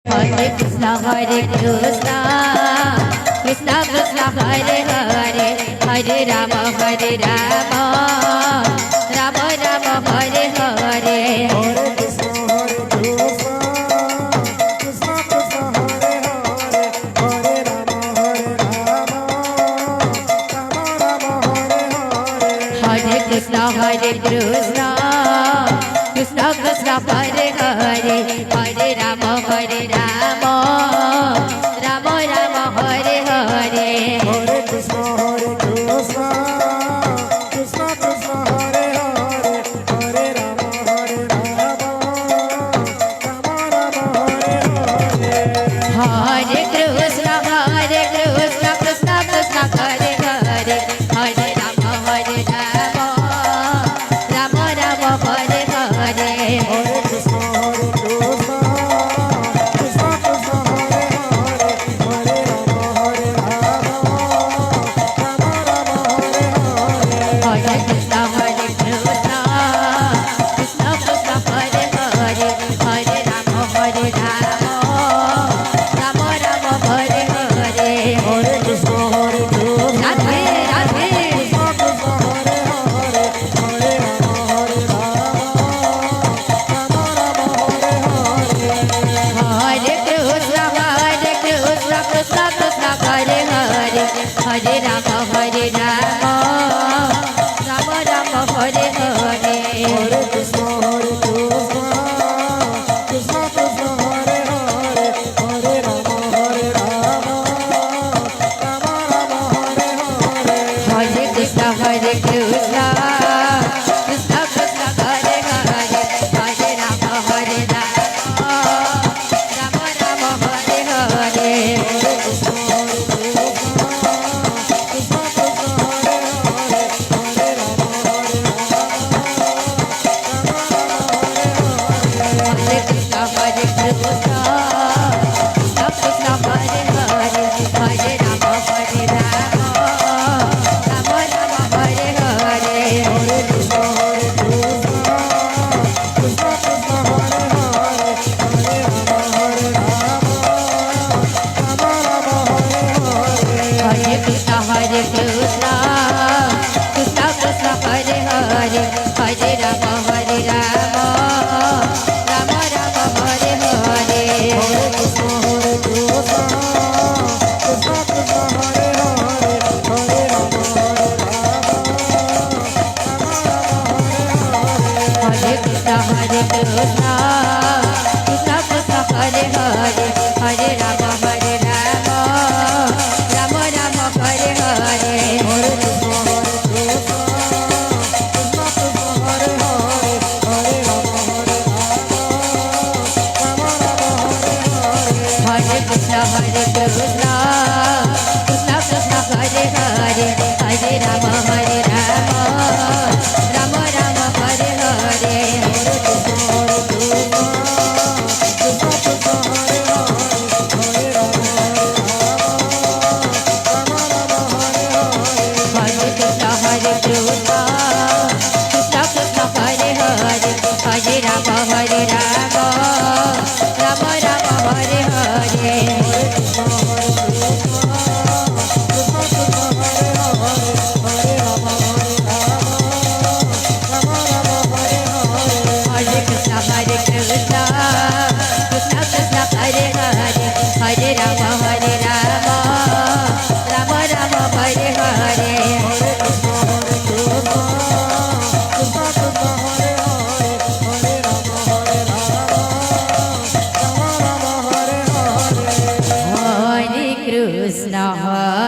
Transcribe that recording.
Hare Krishna Krishna Krishna Hare Hare Hare Rama Rama Rama Hare Hare Hare Krishna Krishna Krishna Hare Hare Hare Rama Rama Rama Hare Hare Hare Krishna Krishna Krishna Hare Hare Hare Rama Rama Rama Hare Hare Hare Krishna Krishna Krishna Hare Hare Hare Rama Rama Hare Hare Hare Krishna Krishna Krishna Hare Hare Hare Rama Rama Rama Hare Hare Hare Krishna Krishna Krishna Hare Hare Hare Rama Rama Hare Hare Hare Krishna Krishna Krishna Hare Hare Hare Rama Rama Rama Hare Hare Hare Krishna Radhe Radhe Krishna Krishna Hare Hare Hare Rama Rama Hare Hare Hare Krishna Krishna Krishna Hare Hare Hare Rama Rama Rama Hare Hare Hare Krishna Krishna Krishna Hare Hare Hare Rama Rama Hare Hare Hare Krishna Krishna Krishna Hare Hare Hare Rama Rama Rama Hare Hare Hare Krishna Krishna Krishna Hare Hare Hare Rama Hare Krishna Krishna Krishna Hare Hare Hare Rama Rama Rama Hare Hare Hare Krishna Krishna Krishna Hare Hare Hare Rama Rama Hare Hare Hare Krishna Krishna Krishna Hare Hare Hare Rama Rama Rama Hare Hare Hare Krishna Krishna Krishna Hare Hare Hare Rama Hare Krishna Krishna Krishna Hare Hare Hare Rama Rama Rama Hare Hare Hare Krishna Krishna Krishna Hare Hare Hare Rama Rama Hare Hare Hare Krishna Krishna